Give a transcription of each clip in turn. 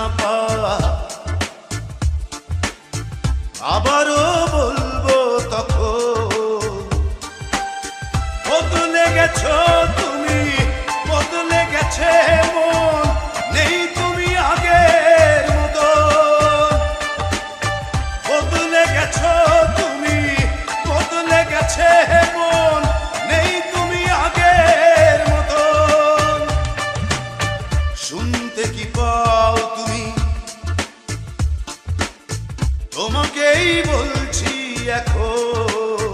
না পা আবারও বলবো তখন বদলে গেছো তুমি, বদলে গেছে মন, নেই তুমি আগের মতো। বদলে গেছো তুমি, বদলে গেছে মন, নেই তুমি আগের মতো। শুনতে কি পাও তুমি, তোমাকেই বলছি এখন।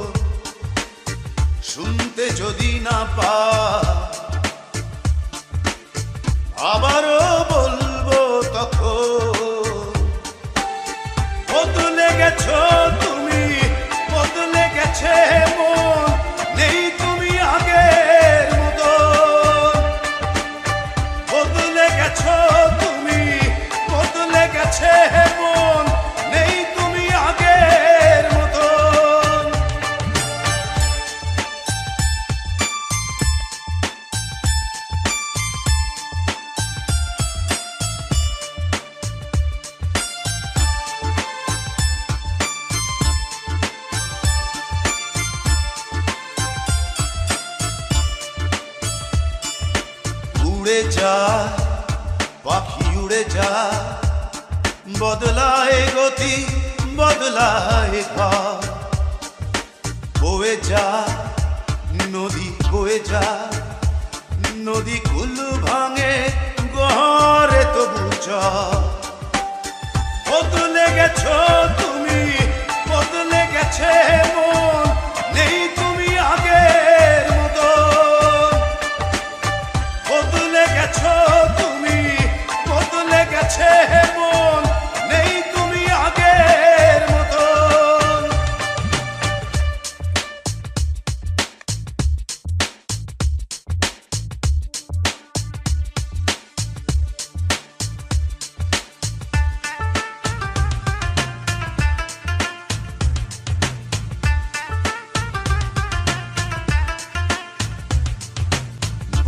শুনতে যদি না পা আবারও বলবো তখন বদলে গেছো তুমি, বদলে গেছে মন, নেই তুমি আগের মতো। বদলে গেছো তুমি, বদলে গেছে মন, নেই তুমি আগের মতো। উড়ে যা পাখি উড়ে যা, বদলায় গতি বদলায় ঘর। বয়ে যা নদী বয়ে যা, নদী কুল ভাঙে গহরে তবু চর। বদলে গেছো তুমি, বদলে গেছে মন, নেই তুমি আগের মতো। বদলে গেছো তুমি, বদলে গেছে মন, নেই তুমি আগের মতো।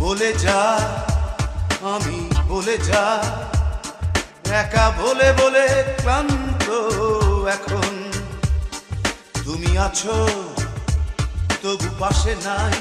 বলে যা আমি বলে যা, একা বলে বলে ক্লান্ত এখন। তুমি আছো তবু পাশে নাই,